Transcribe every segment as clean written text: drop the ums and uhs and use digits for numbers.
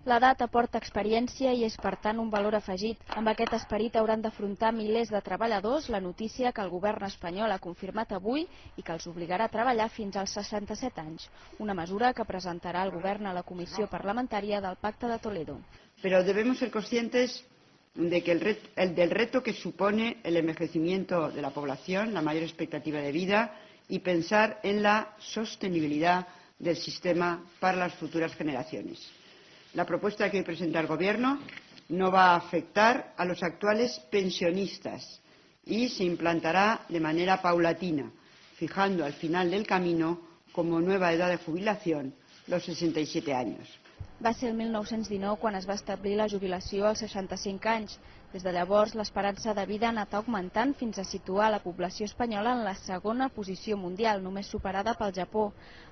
L'edat aporta experiència i és, per tant, un valor afegit. Amb aquest esperit hauran d'afrontar milers de treballadors la notícia que el govern espanyol ha confirmat avui i que els obligarà a treballar fins als 67 anys. Una mesura que presentarà el govern a la Comissió Parlamentària del Pacte de Toledo. Pero debemos ser conscientes del reto que supone el envejecimiento de la población, la mayor expectativa de vida y pensar en la sostenibilidad del sistema para las futuras generaciones. La propuesta que hoy presenta el Gobierno no va a afectar a los actuales pensionistas y se implantará de manera paulatina, fijando al final del camino como nueva edad de jubilación los 67 años. Va ser el 1919 quan es va establir la jubilació als 65 anys. Des de llavors, l'esperança de vida ha anat augmentant fins a situar la població espanyola en la segona posició mundial, només superada pel Japó.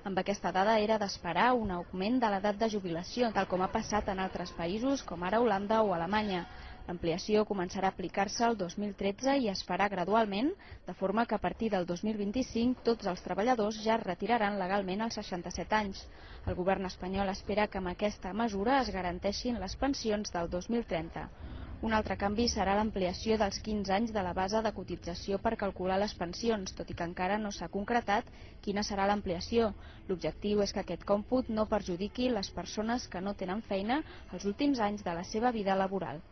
Amb aquesta dada era d'esperar un augment de l'edat de jubilació, tal com ha passat en altres països com ara Holanda o Alemanya. L'ampliació començarà a aplicar-se el 2013 i es farà gradualment, de forma que a partir del 2025 tots els treballadors ja es retiraran legalment als 67 anys. El govern espanyol espera que amb aquesta mesura es garanteixin les pensions del 2030. Un altre canvi serà l'ampliació dels 15 anys de la base de cotització per calcular les pensions, tot i que encara no s'ha concretat quina serà l'ampliació. L'objectiu és que aquest còmput no perjudiqui les persones que no tenen feina els últims anys de la seva vida laboral.